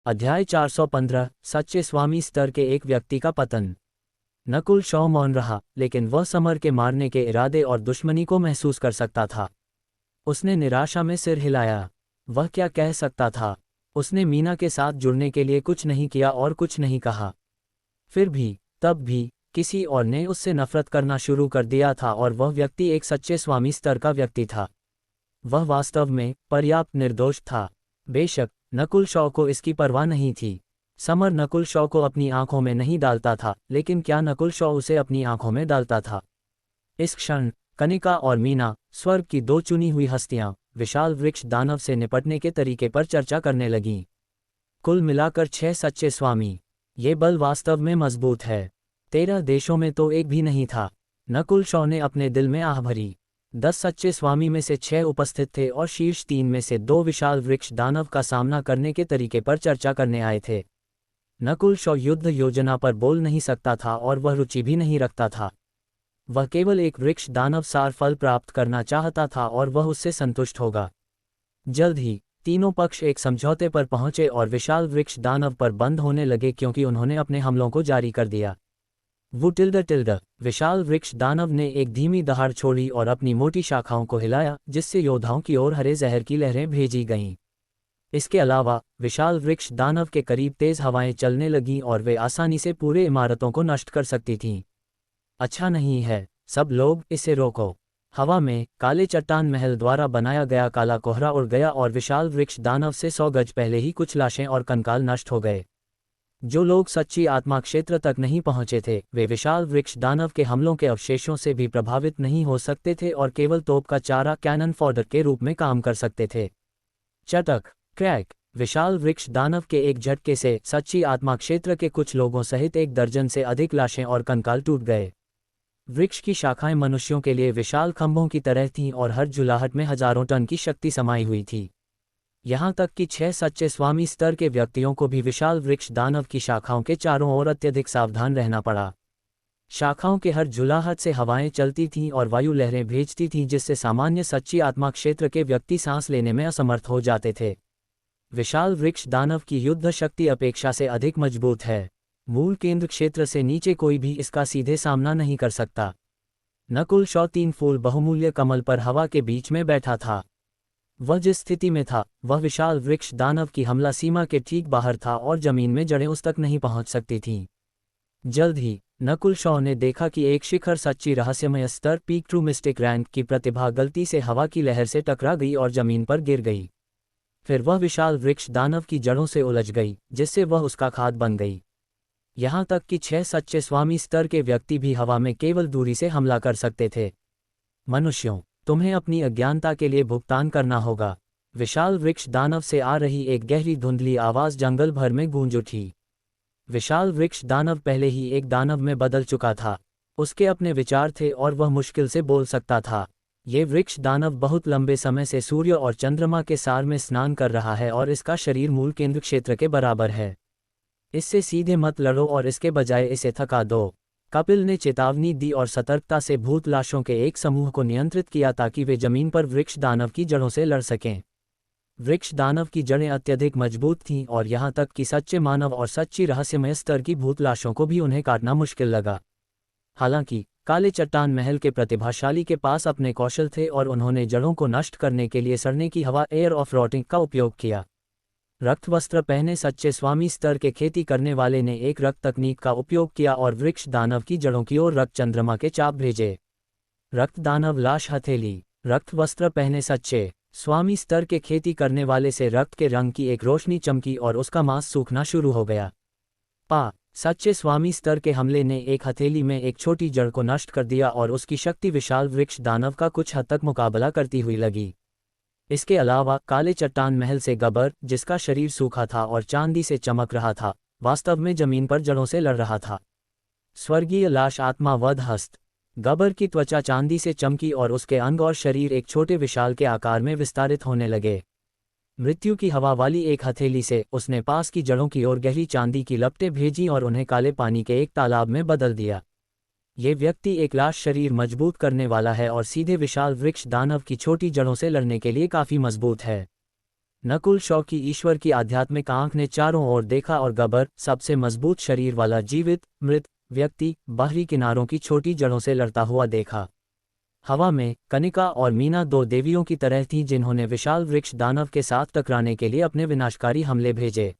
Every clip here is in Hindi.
अध्याय 415 सच्चे स्वामी स्तर के एक व्यक्ति का पतन। नकुल शॉ मौन रहा, लेकिन वह समर के मारने के इरादे और दुश्मनी को महसूस कर सकता था। उसने निराशा में सिर हिलाया। वह क्या कह सकता था? उसने मीना के साथ जुड़ने के लिए कुछ नहीं किया और कुछ नहीं कहा। फिर भी, तब भी, किसी और ने उससे नफरत करना शुरू कर दिया था और वह व्यक्ति एक सच्चे स्वामी स्तर का व्यक्ति था। वह वास्तव में पर्याप्त निर्दोष था। बेशक, नकुल शॉ को इसकी परवाह नहीं थी। समर नकुल शॉ को अपनी आंखों में नहीं डालता था, लेकिन क्या नकुल शॉ उसे अपनी आंखों में डालता था? इस क्षण, कनिका और मीना, स्वर्ग की दो चुनी हुई हस्तियां, विशाल वृक्ष दानव से निपटने के तरीके पर चर्चा करने लगीं। कुल मिलाकर 6 सच्चे स्वामी। ये बल वास्तव में मजबूत है। 13 देशों में तो एक भी नहीं था। नकुल शॉ ने अपने दिल में आह भरी। 10 सच्चे स्वामी में से 6 उपस्थित थे और शीर्ष 3 में से 2 विशाल वृक्ष दानव का सामना करने के तरीके पर चर्चा करने आए थे। नकुल शॉ युद्ध योजना पर बोल नहीं सकता था और वह रुचि भी नहीं रखता था। वह केवल एक वृक्ष दानव सार फल प्राप्त करना चाहता था और वह उससे संतुष्ट होगा। जल्द ही तीनों पक्ष एक समझौते पर पहुंचे और विशाल वृक्ष दानव पर बंद होने लगे क्योंकि उन्होंने अपने हमलों को जारी कर दिया। वो टिल्ड विशाल वृक्ष दानव ने एक धीमी दहाड़ छोड़ी और अपनी मोटी शाखाओं को हिलाया, जिससे योद्धाओं की ओर हरे जहर की लहरें भेजी गईं। इसके अलावा, विशाल वृक्ष दानव के करीब तेज हवाएं चलने लगीं और वे आसानी से पूरे इमारतों को नष्ट कर सकती थीं। अच्छा नहीं है, सब लोग, इसे रोको। हवा में काले चट्टान महल द्वारा बनाया गया काला कोहरा उड़ गया और विशाल वृक्ष दानव से 100 गज पहले ही कुछ लाशें और कंकाल नष्ट हो गए। जो लोग सच्ची आत्मा क्षेत्र तक नहीं पहुंचे थे, वे विशाल वृक्ष दानव के हमलों के अवशेषों से भी प्रभावित नहीं हो सकते थे और केवल तोप का चारा कैनन फॉडर के रूप में काम कर सकते थे। चटक, क्रैक, विशाल वृक्ष दानव के एक झटके से सच्ची आत्मा क्षेत्र के कुछ लोगों सहित 1 दर्जन से अधिक लाशें और कंकाल टूट गए। वृक्ष की शाखाएं मनुष्यों के लिए विशाल खंभों की तरह थीं और हर जुलाहट में हजारों टन की शक्ति समाई हुई थी। यहाँ तक कि 6 सच्चे स्वामी स्तर के व्यक्तियों को भी विशाल वृक्ष दानव की शाखाओं के चारों ओर अत्यधिक सावधान रहना पड़ा। शाखाओं के हर जुलाहट से हवाएं चलती थीं और वायु लहरें भेजती थीं, जिससे सामान्य सच्ची आत्मा क्षेत्र के व्यक्ति सांस लेने में असमर्थ हो जाते थे। विशाल वृक्ष दानव की युद्ध शक्ति अपेक्षा से अधिक मजबूत है। मूल केंद्र क्षेत्र से नीचे कोई भी इसका सीधे सामना नहीं कर सकता। नकुल शॉ 3 फूल बहुमूल्य कमल पर हवा के बीच में बैठा था। वह जिस स्थिति में था, वह विशाल वृक्ष दानव की हमला सीमा के ठीक बाहर था और जमीन में जड़ें उस तक नहीं पहुंच सकती थीं। जल्द ही नकुल शॉ ने देखा कि एक शिखर सच्ची रहस्यमय स्तर पीक ट्रू मिस्टिक रैंक की प्रतिभा गलती से हवा की लहर से टकरा गई और जमीन पर गिर गई। फिर वह विशाल वृक्ष दानव की जड़ों से उलझ गई, जिससे वह उसका खाद बन गई। यहाँ तक कि 6 सच्चे स्वामी स्तर के व्यक्ति भी हवा में केवल दूरी से हमला कर सकते थे। मनुष्यों, तुम्हें अपनी अज्ञानता के लिए भुगतान करना होगा। विशाल वृक्ष दानव से आ रही एक गहरी धुंधली आवाज जंगल भर में गूंज उठी। विशाल वृक्ष दानव पहले ही एक दानव में बदल चुका था। उसके अपने विचार थे और वह मुश्किल से बोल सकता था। ये वृक्ष दानव बहुत लंबे समय से सूर्य और चंद्रमा के सार में स्नान कर रहा है और इसका शरीर मूल केंद्र क्षेत्र के बराबर है। इससे सीधे मत लड़ो और इसके बजाय इसे थका दो। कपिल ने चेतावनी दी और सतर्कता से भूत लाशों के एक समूह को नियंत्रित किया ताकि वे जमीन पर वृक्ष दानव की जड़ों से लड़ सकें। वृक्ष दानव की जड़ें अत्यधिक मजबूत थीं और यहाँ तक कि सच्चे मानव और सच्ची रहस्यमय स्तर की भूत लाशों को भी उन्हें काटना मुश्किल लगा। हालांकि काले चट्टान महल के प्रतिभाशाली के पास अपने कौशल थे और उन्होंने जड़ों को नष्ट करने के लिए सड़ने की हवा एयर ऑफ रॉटिंग का उपयोग किया। रक्त वस्त्र पहने सच्चे स्वामी स्तर के खेती करने वाले ने एक रक्त तकनीक का उपयोग किया और वृक्ष दानव की जड़ों की ओर रक्त चंद्रमा के चाप भेजे। रक्त दानव लाश हथेली। रक्त वस्त्र पहने सच्चे स्वामी स्तर के खेती करने वाले से रक्त के रंग की एक रोशनी चमकी और उसका मांस सूखना शुरू हो गया। सच्चे स्वामी स्तर के हमले ने एक हथेली में एक छोटी जड़ को नष्ट कर दिया और उसकी शक्ति विशाल वृक्ष दानव का कुछ हद तक मुकाबला करती हुई लगी। इसके अलावा काले चट्टान महल से गबर, जिसका शरीर सूखा था और चांदी से चमक रहा था, वास्तव में जमीन पर जड़ों से लड़ रहा था। स्वर्गीय लाश आत्मा वध हस्त। गबर की त्वचा चांदी से चमकी और उसके अंग और शरीर एक छोटे विशाल के आकार में विस्तारित होने लगे। मृत्यु की हवा वाली एक हथेली से उसने पास की जड़ों की ओर गहरी चांदी की लपटें भेजी और उन्हें काले पानी के एक तालाब में बदल दिया। ये व्यक्ति एक लाश शरीर मजबूत करने वाला है और सीधे विशाल वृक्ष दानव की छोटी जड़ों से लड़ने के लिए काफी मजबूत है। नकुल शॉ की ईश्वर की आध्यात्मिक आंख ने चारों ओर देखा और गबर, सबसे मजबूत शरीर वाला जीवित मृत व्यक्ति, बाहरी किनारों की छोटी जड़ों से लड़ता हुआ देखा। हवा में कनिका और मीना दो देवियों की तरह थीं जिन्होंने विशाल वृक्ष दानव के साथ टकराने के लिए अपने विनाशकारी हमले भेजे।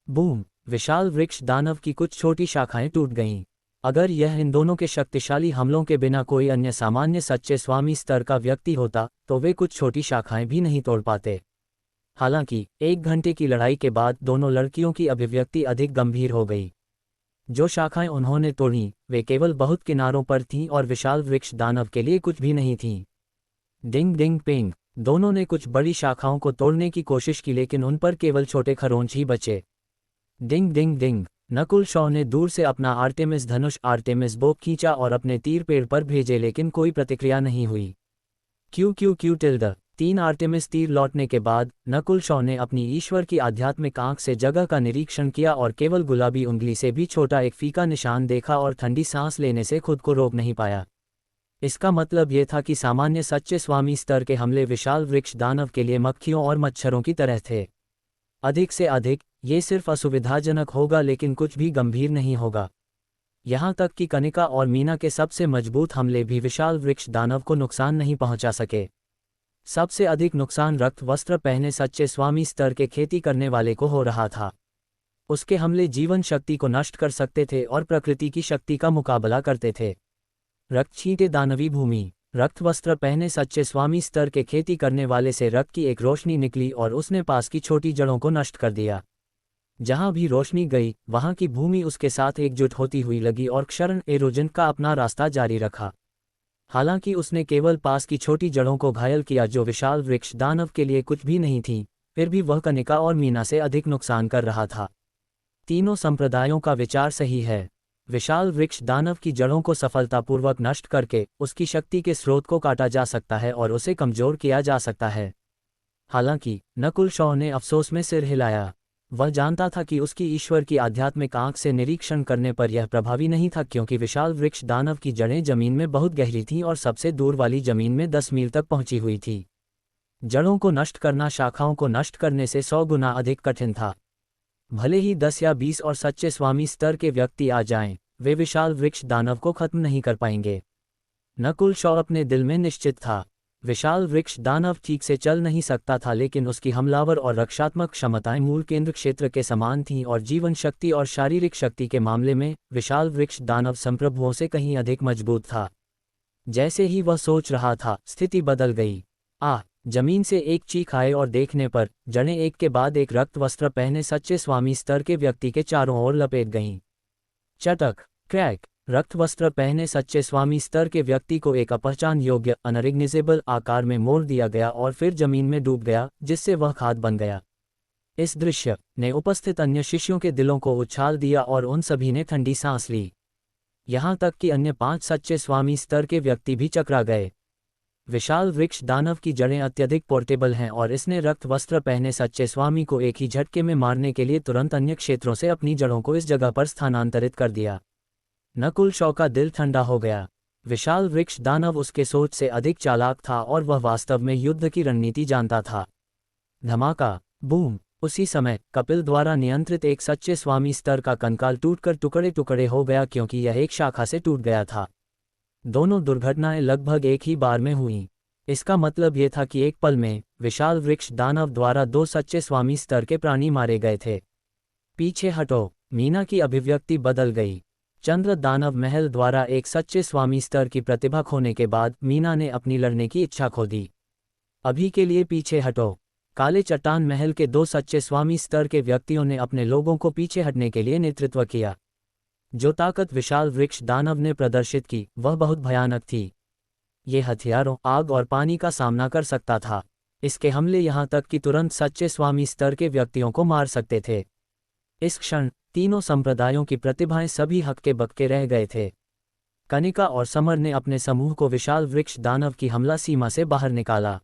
बूम! विशाल वृक्ष दानव की कुछ छोटी शाखाएं टूट गईं। अगर यह इन दोनों के शक्तिशाली हमलों के बिना कोई अन्य सामान्य सच्चे स्वामी स्तर का व्यक्ति होता तो वे कुछ छोटी शाखाएं भी नहीं तोड़ पाते। हालांकि 1 घंटे की लड़ाई के बाद दोनों लड़कियों की अभिव्यक्ति अधिक गंभीर हो गई। जो शाखाएं उन्होंने तोड़ीं वे केवल बहुत किनारों पर थीं और विशाल वृक्ष दानव के लिए कुछ भी नहीं थीं। डिंग डिंग पेंग! दोनों ने कुछ बड़ी शाखाओं को तोड़ने की कोशिश की लेकिन उन पर केवल छोटे खरोंच ही बचे। डिंग डिंग डिंग! नकुल शॉ ने दूर से अपना आर्टेमिस धनुष आर्टेमिस बो खींचा और अपने तीर पेड़ पर भेजे लेकिन कोई प्रतिक्रिया नहीं हुई। Q Q Q tilde! 3 Artemis तीर लौटने के बाद नकुल शॉ ने अपनी ईश्वर की आध्यात्मिक आंख से जगह का निरीक्षण किया और केवल गुलाबी उंगली से भी छोटा एक फीका निशान देखा और ठंडी सांस लेने से खुद को रोक नहीं पाया। इसका मतलब ये था कि सामान्य सच्चे स्वामी स्तर के हमले विशाल वृक्ष दानव के लिए मक्खियों और मच्छरों की तरह थे। अधिक से अधिक ये सिर्फ असुविधाजनक होगा लेकिन कुछ भी गंभीर नहीं होगा। यहाँ तक कि कनिका और मीना के सबसे मजबूत हमले भी विशाल वृक्ष दानव को नुकसान नहीं पहुंचा सके। सबसे अधिक नुकसान रक्त वस्त्र पहने सच्चे स्वामी स्तर के खेती करने वाले को हो रहा था। उसके हमले जीवन शक्ति को नष्ट कर सकते थे और प्रकृति की शक्ति का मुकाबला करते थे। रक्त छींटे दानवी भूमि! रक्त वस्त्र पहने सच्चे स्वामी स्तर के खेती करने वाले से रक्त की एक रोशनी निकली और उसने पास की छोटी जड़ों को नष्ट कर दिया। जहां भी रोशनी गई वहां की भूमि उसके साथ एकजुट होती हुई लगी और क्षरण एरोजन का अपना रास्ता जारी रखा। हालांकि उसने केवल पास की छोटी जड़ों को घायल किया जो विशाल वृक्ष दानव के लिए कुछ भी नहीं थी, फिर भी वह कनिका और मीना से अधिक नुकसान कर रहा था। तीनों संप्रदायों का विचार सही है। विशाल वृक्ष दानव की जड़ों को सफलतापूर्वक नष्ट करके उसकी शक्ति के स्रोत को काटा जा सकता है और उसे कमजोर किया जा सकता है। हालांकि नकुल शॉ ने अफसोस में सिर हिलाया। वह जानता था कि उसकी ईश्वर की आध्यात्मिक आंख से निरीक्षण करने पर यह प्रभावी नहीं था क्योंकि विशाल वृक्ष दानव की जड़ें जमीन में बहुत गहरी थीं और सबसे दूर वाली जमीन में 10 मील तक पहुंची हुई थी। जड़ों को नष्ट करना शाखाओं को नष्ट करने से 100 गुना अधिक कठिन था। भले ही 10 या 20 और सच्चे स्वामी स्तर के व्यक्ति आ जाएं, वे विशाल वृक्ष दानव को खत्म नहीं कर पाएंगे। नकुल शॉ अपने दिल में निश्चित था। विशाल वृक्ष दानव ठीक से चल नहीं सकता था लेकिन उसकी हमलावर और रक्षात्मक क्षमताएं मूल केंद्र क्षेत्र के समान थीं और जीवन शक्ति और शारीरिक शक्ति के मामले में विशाल वृक्ष दानव संप्रभुओं से कहीं अधिक मजबूत था। जैसे ही वह सोच रहा था स्थिति बदल गई। जमीन से एक चीख आए और देखने पर जड़ें एक के बाद एक रक्त वस्त्र पहने सच्चे स्वामी स्तर के व्यक्ति के चारों ओर लपेट गईं। चटक क्रैक! रक्त वस्त्र पहने सच्चे स्वामी स्तर के व्यक्ति को एक अपहचान योग्य अनरिकग्नाइजेबल आकार में मोड़ दिया गया और फिर जमीन में डूब गया जिससे वह खाद बन गया। इस दृश्य ने उपस्थित अन्य शिष्यों के दिलों को उछाल दिया और उन सभी ने ठंडी सांस ली। यहाँ तक कि अन्य 5 सच्चे स्वामी स्तर के व्यक्ति भी चकरा गए। विशाल वृक्ष दानव की जड़ें अत्यधिक पोर्टेबल हैं और इसने रक्त वस्त्र पहने सच्चे स्वामी को एक ही झटके में मारने के लिए तुरंत अन्य क्षेत्रों से अपनी जड़ों को इस जगह पर स्थानांतरित कर दिया। नकुल शॉ का दिल ठंडा हो गया। विशाल वृक्ष दानव उसके सोच से अधिक चालाक था और वह वास्तव में युद्ध की रणनीति जानता था। धमाका! बूम! उसी समय कपिल द्वारा नियंत्रित एक सच्चे स्वामी स्तर का कंकाल टूटकर टुकड़े टुकड़े हो गया क्योंकि यह एक शाखा से टूट गया था। दोनों दुर्घटनाएं लगभग एक ही बार में हुईं। इसका मतलब यह था कि एक पल में विशाल वृक्ष दानव द्वारा 2 सच्चे स्वामी स्तर के प्राणी मारे गए थे। पीछे हटो! मीना की अभिव्यक्ति बदल गई। चंद्र दानव महल द्वारा एक सच्चे स्वामी स्तर की प्रतिभा खोने के बाद मीना ने अपनी लड़ने की इच्छा खो दी। अभी के लिए पीछे हटो! काले चट्टान महल के 2 सच्चे स्वामी स्तर के व्यक्तियों ने अपने लोगों को पीछे हटने के लिए नेतृत्व किया। जो ताकत विशाल वृक्ष दानव ने प्रदर्शित की वह बहुत भयानक थी। ये हथियारों, आग और पानी का सामना कर सकता था। इसके हमले यहाँ तक कि तुरंत सच्चे स्वामी स्तर के व्यक्तियों को मार सकते थे। इस क्षण तीनों संप्रदायों की प्रतिभाएं सभी हक्के बक्के रह गए थे। कनिका और समर ने अपने समूह को विशाल वृक्ष दानव की हमला सीमा से बाहर निकाला।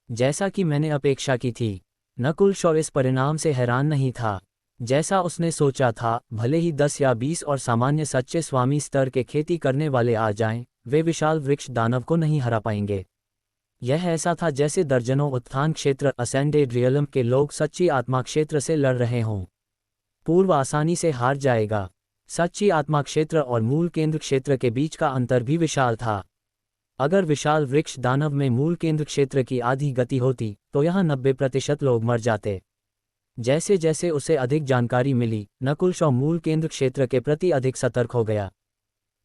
जैसा कि मैंने अपेक्षा की थी, नकुल शॉ इस परिणाम से हैरान नहीं था। जैसा उसने सोचा था, भले ही 10 या 20 और सामान्य सच्चे स्वामी स्तर के खेती करने वाले आ जाएं, वे विशाल वृक्ष दानव को नहीं हरा पाएंगे। यह ऐसा था जैसे दर्जनों उत्थान क्षेत्र असेंडेड रियलम के लोग सच्ची आत्मा क्षेत्र से लड़ रहे हों। पूर्व आसानी से हार जाएगा। सच्ची आत्मा क्षेत्र और मूल केंद्र क्षेत्र के बीच का अंतर भी विशाल था। अगर विशाल वृक्ष दानव में मूल केंद्र क्षेत्र की आधी गति होती तो यहाँ 90% लोग मर जाते। जैसे जैसे उसे अधिक जानकारी मिली, नकुल शॉ मूल केंद्र क्षेत्र के प्रति अधिक सतर्क हो गया।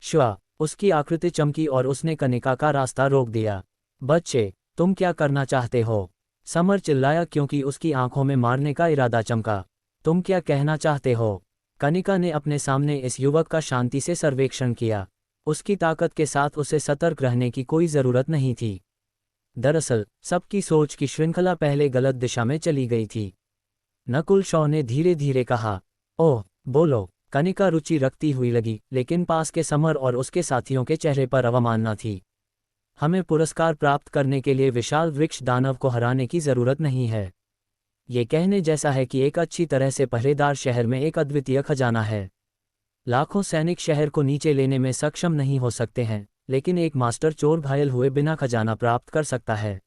श्वा, उसकी आकृति चमकी और उसने कनिका का रास्ता रोक दिया। बच्चे, तुम क्या करना चाहते हो? समर चिल्लाया क्योंकि उसकी आंखों में मारने का इरादा चमका। तुम क्या कहना चाहते हो? कनिका ने अपने सामने इस युवक का शांति से सर्वेक्षण किया। उसकी ताकत के साथ उसे सतर्क रहने की कोई जरूरत नहीं थी। दरअसल सबकी सोच की श्रृंखला पहले गलत दिशा में चली गई थी। नकुल शॉ ने धीरे धीरे कहा, ओह, बोलो। कनिका रुचि रखती हुई लगी, लेकिन पास के समर और उसके साथियों के चेहरे पर अवमानना थी। हमें पुरस्कार प्राप्त करने के लिए विशाल वृक्ष दानव को हराने की जरूरत नहीं है। ये कहने जैसा है कि एक अच्छी तरह से पहरेदार शहर में एक अद्वितीय खजाना है। लाखों सैनिक शहर को नीचे लेने में सक्षम नहीं हो सकते हैं, लेकिन एक मास्टर चोर घायल हुए बिना खजाना प्राप्त कर सकता है।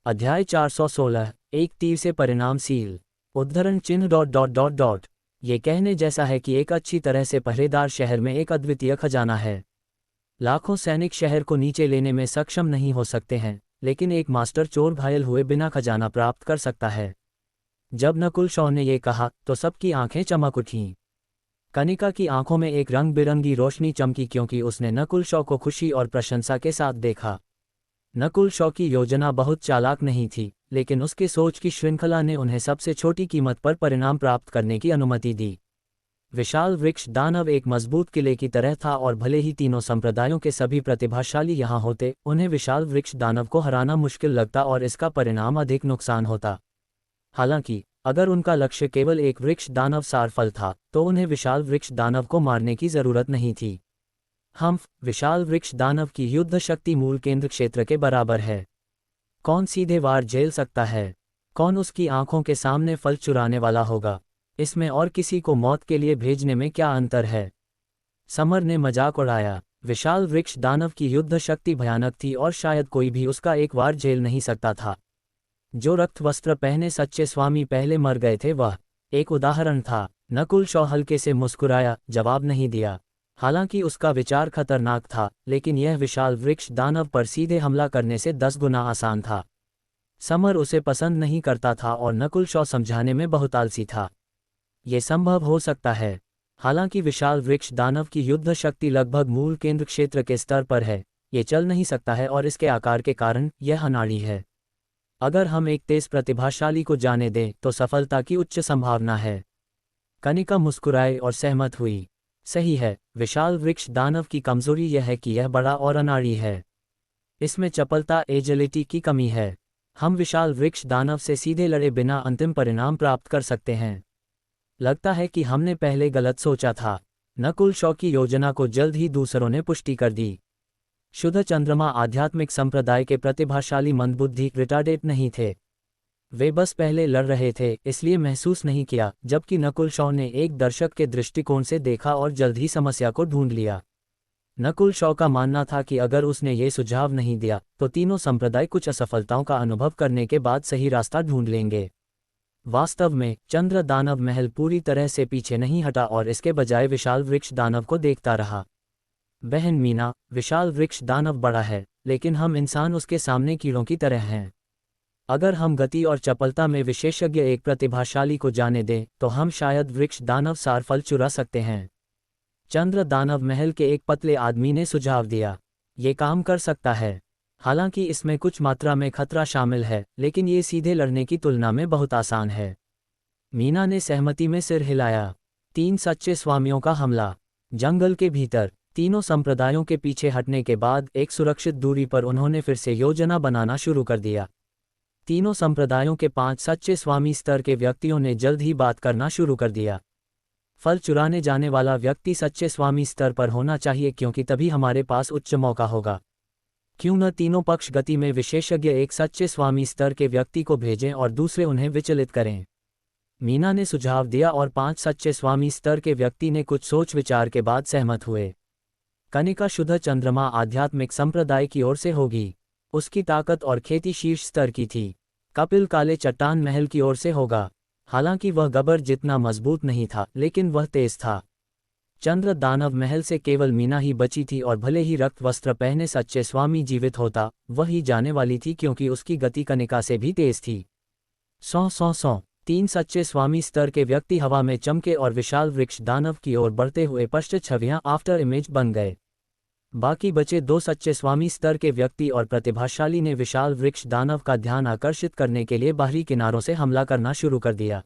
अध्याय 416, एक तीर से परिणाम सील। उद्धरण चिन्ह ... ये कहने जैसा है कि एक अच्छी तरह से पहरेदार शहर में एक अद्वितीय खजाना है। लाखों सैनिक शहर को नीचे लेने में सक्षम नहीं हो सकते हैं, लेकिन एक मास्टर चोर घायल हुए बिना खजाना प्राप्त कर सकता है। जब नकुल शॉ ने ये कहा तो सबकी आंखें चमक उठीं। कनिका की आंखों में एक रंग बिरंगी रोशनी चमकी क्योंकि उसने नकुल शॉ को खुशी और प्रशंसा के साथ देखा। नकुल शॉ की योजना बहुत चालाक नहीं थी, लेकिन उसके सोच की श्रृंखला ने उन्हें सबसे छोटी कीमत पर परिणाम प्राप्त करने की अनुमति दी। विशाल वृक्ष दानव एक मजबूत किले की तरह था और भले ही तीनों संप्रदायों के सभी प्रतिभाशाली यहाँ होते, उन्हें विशाल वृक्ष दानव को हराना मुश्किल लगता और इसका परिणाम अधिक नुकसान होता। हालांकि अगर उनका लक्ष्य केवल एक वृक्ष दानव सारफल था तो उन्हें विशाल वृक्ष दानव को मारने की जरूरत नहीं थी। विशाल वृक्ष दानव की युद्ध शक्ति मूल केंद्र क्षेत्र के बराबर है। कौन सीधे वार झेल सकता है? कौन उसकी आंखों के सामने फल चुराने वाला होगा? इसमें और किसी को मौत के लिए भेजने में क्या अंतर है? समर ने मजाक उड़ाया। विशाल वृक्ष दानव की युद्ध शक्ति भयानक थी और शायद कोई भी उसका एक वार झेल नहीं सकता था। जो रक्त वस्त्र पहने सच्चे स्वामी पहले मर गए थे वह एक उदाहरण था। नकुल शॉ हल्के से मुस्कुराया, जवाब नहीं दिया। हालांकि उसका विचार खतरनाक था, लेकिन यह विशाल वृक्ष दानव पर सीधे हमला करने से 10 गुना आसान था। समर उसे पसंद नहीं करता था और नकुल शॉ समझाने में बहुत आलसी था। ये संभव हो सकता है। हालांकि विशाल वृक्ष दानव की युद्ध शक्ति लगभग मूल केंद्र क्षेत्र के स्तर पर है। ये चल नहीं सकता है और इसके आकार के कारण यह अनाड़ी है। अगर हम एक तेज प्रतिभाशाली को जाने दें तो सफलता की उच्च संभावना है। कनिका मुस्कुराए और सहमत हुई। सही है, विशाल वृक्ष दानव की कमजोरी यह है कि यह बड़ा और अनाड़ी है। इसमें चपलता, एजिलिटी की कमी है। हम विशाल वृक्ष दानव से सीधे लड़े बिना अंतिम परिणाम प्राप्त कर सकते हैं। लगता है कि हमने पहले गलत सोचा था। नकुल शॉ की योजना को जल्द ही दूसरों ने पुष्टि कर दी। शुद्ध चंद्रमा आध्यात्मिक संप्रदाय के प्रतिभाशाली मंदबुद्धि रिटार्डेड नहीं थे। वे बस पहले लड़ रहे थे, इसलिए महसूस नहीं किया, जबकि नकुल शॉ ने एक दर्शक के दृष्टिकोण से देखा और जल्द ही समस्या को ढूंढ लिया। नकुल शॉ का मानना था कि अगर उसने ये सुझाव नहीं दिया तो तीनों संप्रदाय कुछ असफलताओं का अनुभव करने के बाद सही रास्ता ढूंढ लेंगे। वास्तव में चंद्र दानव महल पूरी तरह से पीछे नहीं हटा और इसके बजाय विशाल वृक्ष दानव को देखता रहा। बहन मीना, विशाल वृक्ष दानव बड़ा है, लेकिन हम इंसान उसके सामने कीड़ों की तरह हैं। अगर हम गति और चपलता में विशेषज्ञ एक प्रतिभाशाली को जाने दें तो हम शायद वृक्ष दानव सार फल चुरा सकते हैं। चंद्र दानव महल के एक पतले आदमी ने सुझाव दिया। ये काम कर सकता है। हालांकि इसमें कुछ मात्रा में खतरा शामिल है, लेकिन ये सीधे लड़ने की तुलना में बहुत आसान है। मीना ने सहमति में सिर हिलाया। 3 सच्चे स्वामियों का हमला। जंगल के भीतर तीनों संप्रदायों के पीछे हटने के बाद एक सुरक्षित दूरी पर उन्होंने फिर से योजना बनाना शुरू कर दिया। तीनों संप्रदायों के 5 सच्चे स्वामी स्तर के व्यक्तियों ने जल्द ही बात करना शुरू कर दिया। फल चुराने जाने वाला व्यक्ति सच्चे स्वामी स्तर पर होना चाहिए क्योंकि तभी हमारे पास उच्च मौका होगा। क्यों न तीनों पक्ष गति में विशेषज्ञ एक सच्चे स्वामी स्तर के व्यक्ति को भेजें और दूसरे उन्हें विचलित करें। मीना ने सुझाव दिया और 5 सच्चे स्वामी स्तर के व्यक्ति ने कुछ सोच विचार के बाद सहमत हुए। कनिका शुद्ध चंद्रमा आध्यात्मिक संप्रदाय की ओर से होगी। उसकी ताकत और खेती शीर्ष स्तर की थी। कपिल काले चट्टान महल की ओर से होगा। हालांकि वह गबर जितना मजबूत नहीं था, लेकिन वह तेज था। चंद्र दानव महल से केवल मीना ही बची थी और भले ही रक्त वस्त्र पहने सच्चे स्वामी जीवित होता, वह ही जाने वाली थी क्योंकि उसकी गति कनिका से भी तेज थी। सौ सौ सौ 3 सच्चे स्वामी स्तर के व्यक्ति हवा में चमके और विशाल वृक्ष दानव की ओर बढ़ते हुए पश्च छवियां आफ्टर इमेज बन गए। बाकी बचे 2 सच्चे स्वामी स्तर के व्यक्ति और प्रतिभाशाली ने विशाल वृक्ष दानव का ध्यान आकर्षित करने के लिए बाहरी किनारों से हमला करना शुरू कर दिया।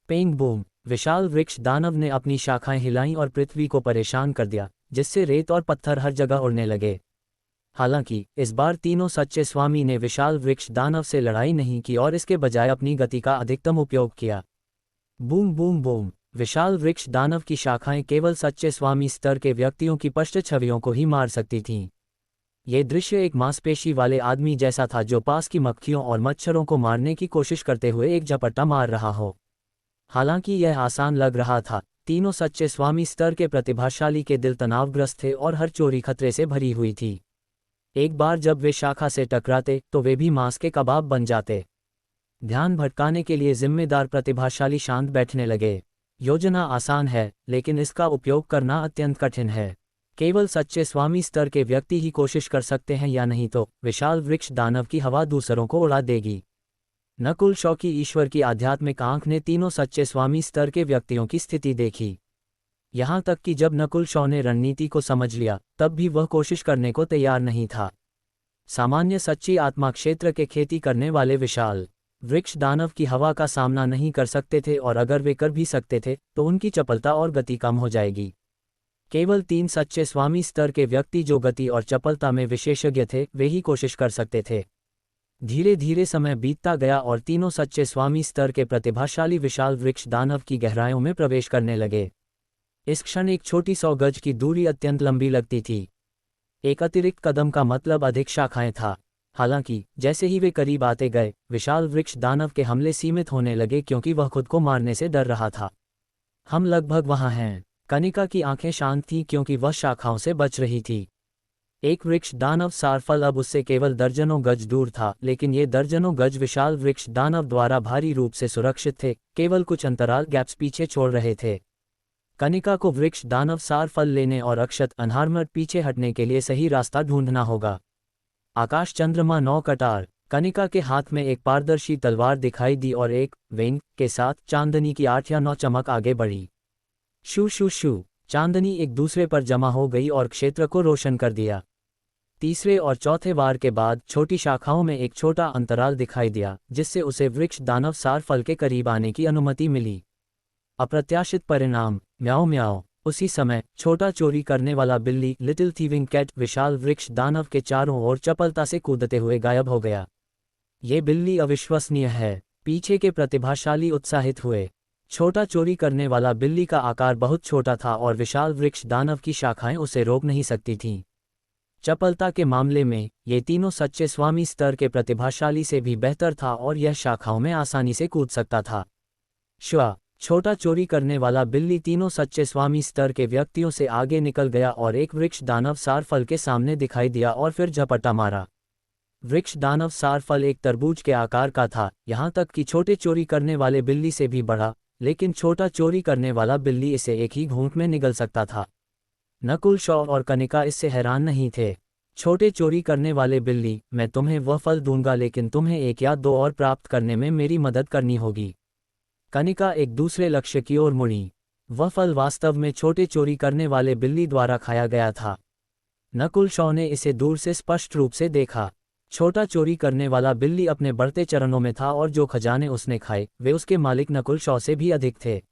पेंग बूम! विशाल वृक्ष दानव ने अपनी शाखाएं हिलाईं और पृथ्वी को परेशान कर दिया, जिससे रेत और पत्थर हर जगह उड़ने लगे। हालांकि इस बार तीनों सच्चे स्वामी ने विशाल वृक्ष दानव से लड़ाई नहीं की और इसके बजाय अपनी गति का अधिकतम उपयोग किया। Boom boom boom! विशाल वृक्ष दानव की शाखाएं केवल सच्चे स्वामी स्तर के व्यक्तियों की पश्च छवियों को ही मार सकती थीं। ये दृश्य एक मांसपेशी वाले आदमी जैसा था जो पास की मक्खियों और मच्छरों को मारने की कोशिश करते हुए एक झपट्टा मार रहा हो। हालांकि यह आसान लग रहा था, तीनों सच्चे स्वामी स्तर के प्रतिभाशाली के दिल तनावग्रस्त थे और हर चोरी खतरे से भरी हुई थी। एक बार जब वे शाखा से टकराते तो वे भी मांस के कबाब बन जाते। ध्यान भटकाने के लिए जिम्मेदार प्रतिभाशाली शांत बैठने लगे। योजना आसान है, लेकिन इसका उपयोग करना अत्यंत कठिन है। केवल सच्चे स्वामी स्तर के व्यक्ति ही कोशिश कर सकते हैं, या नहीं तो विशाल वृक्ष दानव की हवा दूसरों को उड़ा देगी। नकुल शॉ की ईश्वर की आध्यात्मिक आंख ने तीनों सच्चे स्वामी स्तर के व्यक्तियों की स्थिति देखी। यहाँ तक कि जब नकुल शॉ ने रणनीति को समझ लिया, तब भी वह कोशिश करने को तैयार नहीं था। सामान्य सच्ची आत्मा क्षेत्र के खेती करने वाले विशाल वृक्ष दानव की हवा का सामना नहीं कर सकते थे, और अगर वे कर भी सकते थे तो उनकी चपलता और गति कम हो जाएगी। केवल 3 सच्चे स्वामी स्तर के व्यक्ति जो गति और चपलता में विशेषज्ञ थे, वे ही कोशिश कर सकते थे। धीरे धीरे समय बीतता गया और तीनों सच्चे स्वामी स्तर के प्रतिभाशाली विशाल वृक्ष दानव की गहराइयों में प्रवेश करने लगे। इस क्षण एक छोटी 100 गज की दूरी अत्यंत लंबी लगती थी। एक अतिरिक्त कदम का मतलब अधिक शाखाएं था। हालांकि जैसे ही वे करीब आते गए, विशाल वृक्ष दानव के हमले सीमित होने लगे क्योंकि वह खुद को मारने से डर रहा था। हम लगभग वहां हैं। कनिका की आंखें शांत थीं क्योंकि वह शाखाओं से बच रही थी। एक वृक्ष दानव सारफल अब उससे केवल दर्जनों गज दूर था, लेकिन ये दर्जनों गज विशाल वृक्ष दानव द्वारा भारी रूप से सुरक्षित थे, केवल कुछ अंतराल गैप्स पीछे छोड़ रहे थे। कनिका को वृक्ष दानव सारफल लेने और अक्षत अनहार्मड पीछे हटने के लिए सही रास्ता ढूंढना होगा। आकाश चंद्रमा 9 कटार! कनिका के हाथ में एक पारदर्शी तलवार दिखाई दी और एक विंग के साथ चांदनी की 8 या 9 चमक आगे बढ़ी। शू शू शू! चांदनी एक दूसरे पर जमा हो गई और क्षेत्र को रोशन कर दिया। तीसरे और चौथे वार के बाद छोटी शाखाओं में एक छोटा अंतराल दिखाई दिया, जिससे उसे वृक्ष दानव सारफल के करीब आने की अनुमति मिली। अप्रत्याशित परिणाम! म्याओ म्याओ! उसी समय छोटा चोरी करने वाला बिल्ली लिटिल थीविंग कैट विशाल वृक्ष दानव के चारों ओर चपलता से कूदते हुए गायब हो गया। ये बिल्ली अविश्वसनीय है। पीछे के प्रतिभाशाली उत्साहित हुए। छोटा चोरी करने वाला बिल्ली का आकार बहुत छोटा था और विशाल वृक्ष दानव की शाखाएं उसे रोक नहीं सकती थीं। चपलता के मामले में ये तीनों सच्चे स्वामी स्तर के प्रतिभाशाली से भी बेहतर था और यह शाखाओं में आसानी से कूद सकता था। श्वा! छोटा चोरी करने वाला बिल्ली तीनों सच्चे स्वामी स्तर के व्यक्तियों से आगे निकल गया और एक वृक्ष दानव सारफल के सामने दिखाई दिया और फिर झपट्टा मारा। वृक्ष दानव सारफल एक तरबूज के आकार का था, यहाँ तक कि छोटे चोरी करने वाले बिल्ली से भी बड़ा, लेकिन छोटा चोरी करने वाला बिल्ली इसे एक ही घूंट में निगल सकता था। नकुल शॉ और कनिका इससे हैरान नहीं थे। छोटे चोरी करने वाले बिल्ली, मैं तुम्हें वह फल दूंगा, लेकिन तुम्हें 1 या 2 और प्राप्त करने में मेरी मदद करनी होगी। कनिका एक दूसरे लक्ष्य की ओर मुड़ी। वह फल वास्तव में छोटे चोरी करने वाले बिल्ली द्वारा खाया गया था। नकुल शॉ ने इसे दूर से स्पष्ट रूप से देखा। छोटा चोरी करने वाला बिल्ली अपने बढ़ते चरणों में था और जो खजाने उसने खाए वे उसके मालिक नकुल शॉ से भी अधिक थे।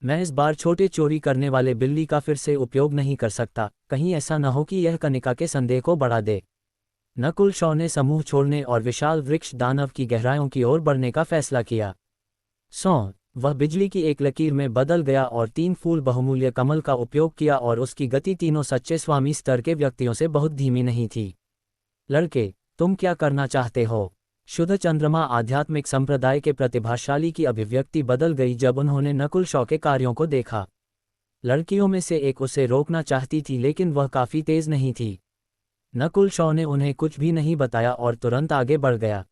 मैं इस बार छोटे चोरी करने वाले बिल्ली का फिर से उपयोग नहीं कर सकता, कहीं ऐसा न हो कि यह कनिका के संदेह को बढ़ा दे। नकुल शॉ ने समूह छोड़ने और विशाल वृक्ष दानव की गहराइयों की ओर बढ़ने का फैसला किया। वह बिजली की एक लकीर में बदल गया और 3 फूल बहुमूल्य कमल का उपयोग किया और उसकी गति तीनों सच्चे स्वामी स्तर के व्यक्तियों से बहुत धीमी नहीं थी। लड़के, तुम क्या करना चाहते हो? शुद्ध चंद्रमा आध्यात्मिक संप्रदाय के प्रतिभाशाली की अभिव्यक्ति बदल गई जब उन्होंने नकुल शॉ के कार्यों को देखा। लड़कियों में से एक उसे रोकना चाहती थी, लेकिन वह काफी तेज नहीं थी। नकुल शॉ ने उन्हें कुछ भी नहीं बताया और तुरंत आगे बढ़ गया।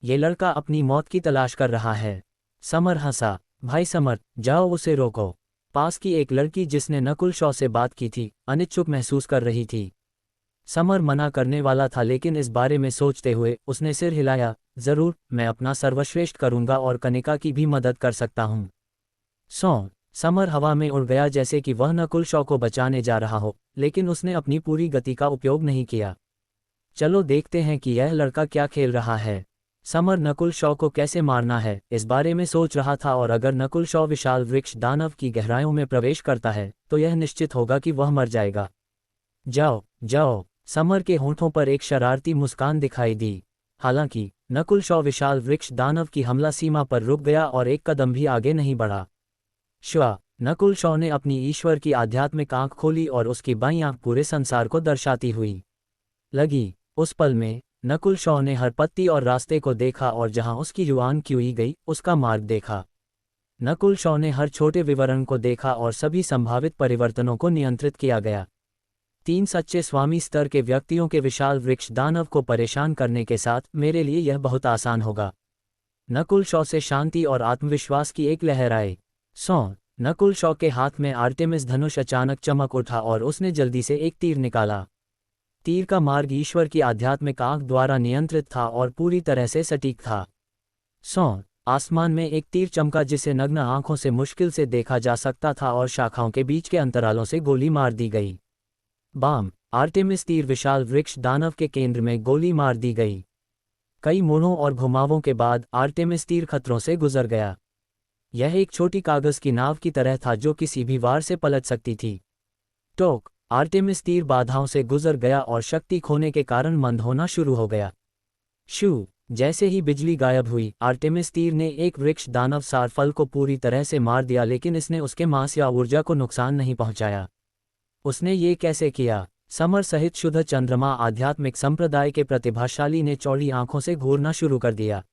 ये लड़का अपनी मौत की तलाश कर रहा है। समर हंसा। भाई समर, जाओ उसे रोको। पास की एक लड़की जिसने नकुल शॉ से बात की थी, अनिच्छुक महसूस कर रही थी। समर मना करने वाला था लेकिन इस बारे में सोचते हुए उसने सिर हिलाया। जरूर, मैं अपना सर्वश्रेष्ठ करूंगा और कनिका की भी मदद कर सकता हूँ। समर हवा में उड़ गया जैसे कि वह नकुल शॉ को बचाने जा रहा हो, लेकिन उसने अपनी पूरी गति का उपयोग नहीं किया। चलो देखते हैं कि यह लड़का क्या खेल रहा है। समर नकुल शॉ को कैसे मारना है इस बारे में सोच रहा था, और अगर नकुल शॉ विशाल वृक्ष दानव की गहराइयों में प्रवेश करता है तो यह निश्चित होगा कि वह मर जाएगा। जाओ जाओ। समर के होंठों पर एक शरारती मुस्कान दिखाई दी। हालांकि नकुल शॉ विशाल वृक्ष दानव की हमला सीमा पर रुक गया और एक कदम भी आगे नहीं बढ़ा। नकुल शॉ ने अपनी ईश्वर की आध्यात्मिक आंख खोली और उसकी बाईं आंख पूरे संसार को दर्शाती हुई लगी। उस पल में नकुल शॉ ने हर पत्ती और रास्ते को देखा और जहां उसकी जुबान खींची गई उसका मार्ग देखा। नकुल शॉ ने हर छोटे विवरण को देखा और सभी संभावित परिवर्तनों को नियंत्रित किया गया। 3 सच्चे स्वामी स्तर के व्यक्तियों के विशाल वृक्ष दानव को परेशान करने के साथ मेरे लिए यह बहुत आसान होगा। नकुल शॉ से शांति और आत्मविश्वास की एक लहर आई। नकुल शॉ के हाथ में आर्टेमिस धनुष अचानक चमक उठा और उसने जल्दी से एक तीर निकाला। तीर का मार्ग ईश्वर की आध्यात्मिक आंख द्वारा नियंत्रित था और पूरी तरह से सटीक था। आसमान में एक तीर चमका जिसे नग्न आंखों से मुश्किल से देखा जा सकता था और शाखाओं के बीच के अंतरालों से गोली मार दी गई। बाम। आर्टेमिस तीर विशाल वृक्ष दानव के केंद्र में गोली मार दी गई। कई मोड़ों और घुमावों के बाद आर्टेमिस तीर खतरों से गुजर गया। यह एक छोटी कागज की नाव की तरह था जो किसी भी वार से पलट सकती थी। टोक। आर्टेमिस तीर बाधाओं से गुजर गया और शक्ति खोने के कारण मंद होना शुरू हो गया। शू। जैसे ही बिजली गायब हुई, आर्टेमिस तीर ने एक वृक्ष दानव सारफल को पूरी तरह से मार दिया, लेकिन इसने उसके मांस या ऊर्जा को नुकसान नहीं पहुंचाया। उसने ये कैसे किया? समर सहित शुद्ध चंद्रमा आध्यात्मिक संप्रदाय के प्रतिभाशाली ने चौड़ी आंखों से घूरना शुरू कर दिया।